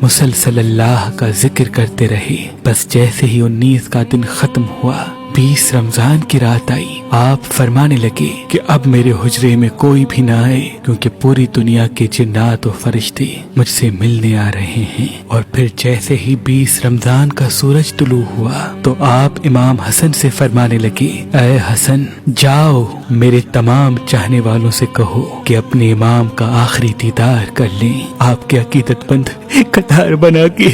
مسلسل اللہ کا ذکر کرتے رہے۔ بس جیسے ہی 19 کا دن ختم ہوا، 20 رمضان کی رات آئی، آپ فرمانے لگے کہ اب میرے حجرے میں کوئی بھی نہ آئے، کیونکہ پوری دنیا کے جنات و فرشتے مجھ سے ملنے آ رہے ہیں۔ اور پھر جیسے ہی 20 رمضان کا سورج طلوع ہوا تو آپ امام حسن سے فرمانے لگے، اے حسن، جاؤ میرے تمام چاہنے والوں سے کہو کہ اپنے امام کا آخری دیدار کر لیں۔ آپ کے عقیدت مند قطار بنا کے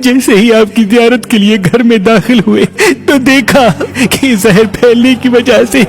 جیسے ہی آپ کی زیارت کے لیے گھر میں داخل ہوئے تو دیکھا کہ زہر پھیلنے کی وجہ سے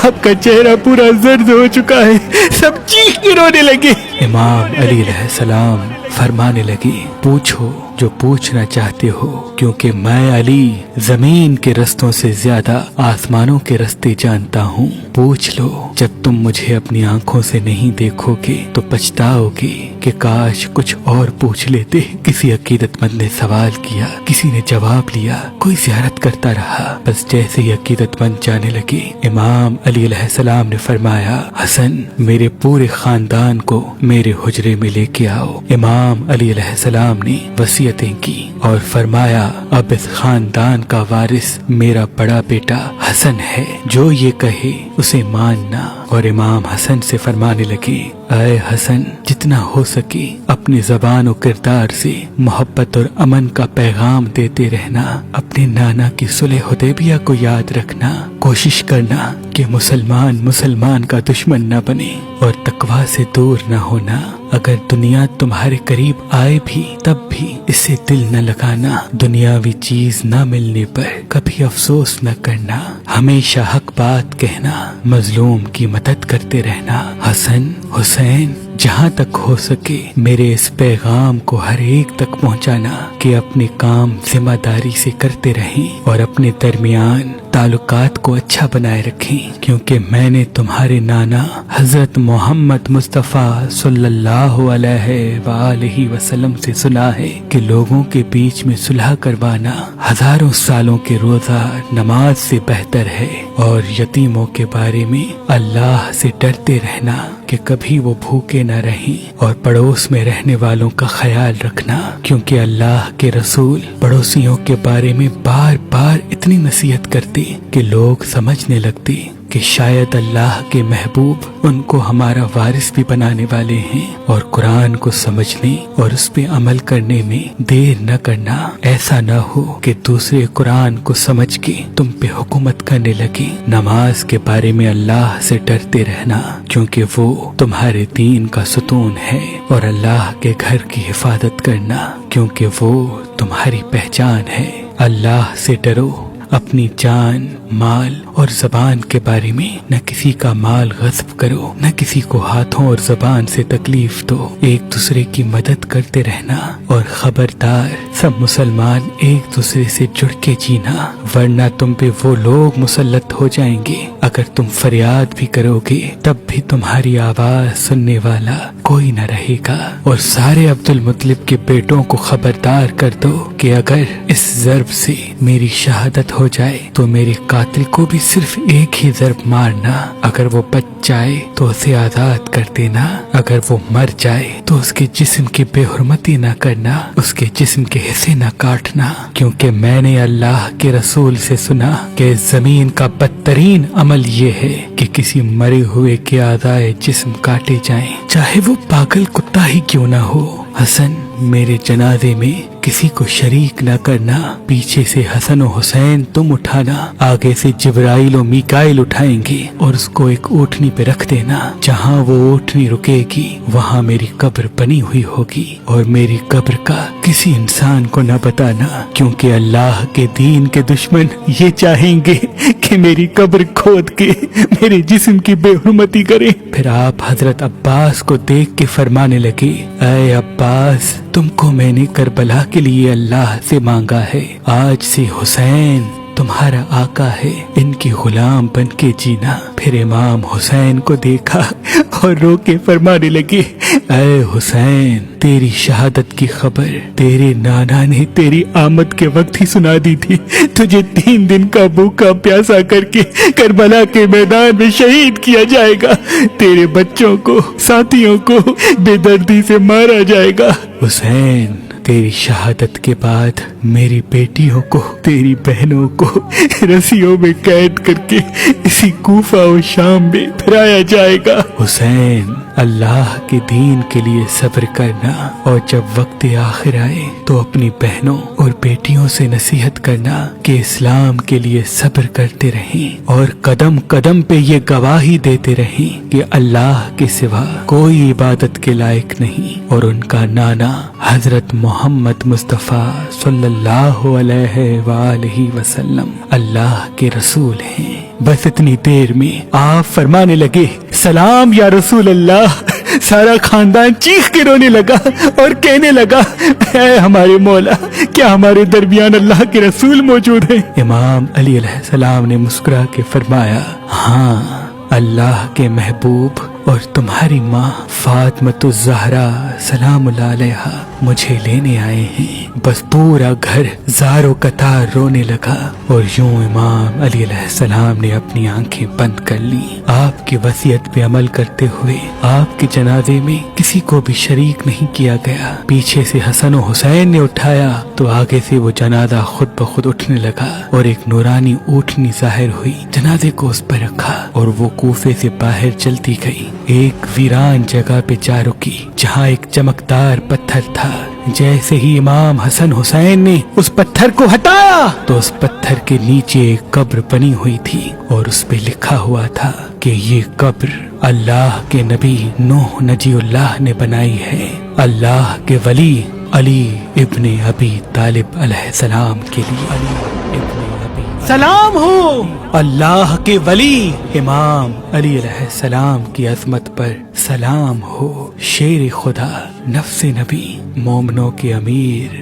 آپ کا چہرہ پورا زرد ہو چکا ہے۔ سب چیخ کے رونے لگے۔ امام علی علیہ السلام فرمانے لگے، پوچھو جو پوچھنا چاہتے ہو، کیونکہ میں علی زمین کے رستوں سے زیادہ آسمانوں کے رستے جانتا ہوں۔ پوچھ لو، جب تم مجھے اپنی آنکھوں سے نہیں دیکھو گے تو پچھتاؤ گے کہ کاش کچھ اور پوچھ لیتے۔ کسی عقیدت مند نے سوال کیا، کسی نے جواب لیا، کوئی زیارت کرتا رہا۔ بس جیسے ہی عقیدت مند جانے لگے، امام علی علیہ السلام نے فرمایا، حسن، میرے پورے خاندان کو میرے حجرے میں لے کے آؤ۔ امام علی علیہ السلام نے وصیتیں کی اور فرمایا، اب اس خاندان کا وارث میرا بڑا بیٹا حسن ہے، جو یہ کہے اسے ماننا۔ اور امام حسن سے فرمانے لگے، اے حسن، جتنا ہو سکے اپنی زبان و کردار سے محبت اور امن کا پیغام دیتے رہنا۔ اپنے نانا کی صلح حدیبیہ کو یاد رکھنا، کوشش کرنا کہ مسلمان کا دشمن نہ بنے اور تقوی سے دور نہ ہونا۔ اگر دنیا تمہارے قریب آئے بھی تب بھی اس سے دل نہ لگانا۔ دنیاوی چیز نہ ملنے پر کبھی افسوس نہ کرنا، ہمیشہ حق بات کہنا، مظلوم کی مدد کرتے رہنا۔ حسن، حسین، جہاں تک ہو سکے میرے اس پیغام کو ہر ایک تک پہنچانا کہ اپنے کام ذمہ داری سے کرتے رہیں اور اپنے درمیان تعلقات کو اچھا بنائے رکھیں، کیونکہ میں نے تمہارے نانا حضرت محمد مصطفیٰ صلی اللہ علیہ وآلہ وسلم سے سنا ہے کہ لوگوں کے بیچ میں صلح کروانا ہزاروں سالوں کے روزہ نماز سے بہتر ہے، اور یتیموں کے بارے میں اللہ سے ڈرتے رہنا کہ کبھی وہ بھوکے نہ رہیں، اور پڑوس میں رہنے والوں کا خیال رکھنا، کیونکہ اللہ کے رسول پڑوسیوں کے بارے میں بار بار اتنی نصیحت کرتے کہ لوگ سمجھنے لگتے کہ شاید اللہ کے محبوب ان کو ہمارا وارث بھی بنانے والے ہیں، اور قرآن کو سمجھنے اور اس پہ عمل کرنے میں دیر نہ کرنا۔ ایسا نہ ہو کہ دوسرے قرآن کو سمجھ کے تم پہ حکومت کرنے لگے۔ نماز کے بارے میں اللہ سے ڈرتے رہنا، کیونکہ وہ تمہارے دین کا ستون ہے، اور اللہ کے گھر کی حفاظت کرنا، کیونکہ وہ تمہاری پہچان ہے۔ اللہ سے ڈرو، اپنی جان، مال اور زبان کے بارے میں نہ کسی کا مال غصب کرو، نہ کسی کو ہاتھوں اور زبان سے تکلیف دو، ایک دوسرے کی مدد کرتے رہنا، اور خبردار سب مسلمان ایک دوسرے سے جڑ کے جینا، ورنہ تم پہ وہ لوگ مسلط ہو جائیں گے۔ اگر تم فریاد بھی کرو گے تب بھی تمہاری آواز سننے والا کوئی نہ رہے گا۔ اور سارے عبد المطلب کے بیٹوں کو خبردار کر دو کہ اگر اس ضرب سے میری شہادت ہو جائے تو میرے قاتل کو بھی صرف ایک ہی ضرب مارنا، اگر وہ بچ جائے تو اسے آزاد کر دینا، اگر وہ مر جائے تو اس کے جسم کی بے حرمتی نہ کرنا، اس کے جسم کے حصے نہ کاٹنا، کیونکہ میں نے اللہ کے رسول سے سنا کہ زمین کا بدترین عمل یہ ہے کہ کسی مرے ہوئے کے اعضائے جسم کاٹے جائیں، چاہے وہ پاگل کتا ہی کیوں نہ ہو۔ حسن، میرے جنازے میں کسی کو شریک نہ کرنا، پیچھے سے حسن و حسین تم اٹھانا، آگے سے جبرائیل و میکائیل اٹھائیں گے اور اس کو ایک اونٹنی پہ رکھ دینا، جہاں وہ اونٹنی رکے گی وہاں میری قبر بنی ہوئی ہوگی، اور میری قبر کا کسی انسان کو نہ بتانا، کیونکہ اللہ کے دین کے دشمن یہ چاہیں گے کہ میری قبر کھود کے میرے جسم کی بے حرمتی کرے۔ پھر آپ حضرت عباس کو دیکھ کے فرمانے لگے، اے عباس، تم کو میں نے کربلا کے لیے اللہ سے مانگا ہے، آج سے حسین تمہارا آقا ہے، ان کی غلام بن کے جینا۔ پھر امام حسین کو دیکھا اور رو کے فرمانے لگے، اے حسین، تیری شہادت کی خبر تیرے نانا نے تیری آمد کے وقت ہی سنا دی تھی۔ تجھے 3 دن کا بھوکا پیاسا کر کے کربلا کے میدان میں شہید کیا جائے گا، تیرے بچوں کو ساتھیوں کو بے دردی سے مارا جائے گا۔ حسین، تیری شہادت کے بعد میری بیٹیوں کو، تیری بہنوں کو رسیوں میں قید کر کے اسی کوفہ و شام میں پھرایا جائے گا۔ حسین، اللہ کے دین کے لیے صبر کرنا، اور جب وقت آخر آئے تو اپنی بہنوں اور بیٹیوں سے نصیحت کرنا کہ اسلام کے لیے صبر کرتے رہیں اور قدم قدم پہ یہ گواہی دیتے رہیں کہ اللہ کے سوا کوئی عبادت کے لائق نہیں، اور ان کا نانا حضرت محمد مصطفیٰ صلی اللہ علیہ وآلہ وسلم اللہ کے رسول ہیں۔ بس اتنی دیر میں آپ فرمانے لگے، سلام یا رسول اللہ۔ سارا خاندان چیخ کے رونے لگا اور کہنے لگا، اے ہمارے مولا، کیا ہمارے درمیان اللہ کے رسول موجود ہیں؟ امام علی علیہ السلام نے مسکرا کے فرمایا، ہاں، اللہ کے محبوب اور تمہاری ماں فاطمۃ الزہرا سلام اللہ علیہا مجھے لینے آئے ہیں۔ بس پورا گھر زار و قطار رونے لگا، اور یوں امام علی علیہ السلام نے اپنی آنکھیں بند کر لی۔ آپ کی وصیت پہ عمل کرتے ہوئے آپ کے جنازے میں کسی کو بھی شریک نہیں کیا گیا۔ پیچھے سے حسن و حسین نے اٹھایا تو آگے سے وہ جنازہ خود بخود اٹھنے لگا، اور ایک نورانی اونٹنی ظاہر ہوئی، جنازے کو اس پر رکھا اور وہ کوفے سے باہر چلتی گئی۔ ایک ویران جگہ پہ جا رکی جہاں ایک چمکدار پتھر تھا۔ جیسے ہی امام حسن حسین نے اس پتھر کو ہٹایا تو اس پتھر کے نیچے ایک قبر بنی ہوئی تھی، اور اس پہ لکھا ہوا تھا کہ یہ قبر اللہ کے نبی نوح نجی اللہ نے بنائی ہے، اللہ کے ولی علی ابن ابی طالب علیہ السلام کے لیے۔ سلام ہو اللہ کے ولی امام علی علیہ السلام کی عظمت پر، سلام ہو شیر خدا نفس نبی مومنوں کے امیر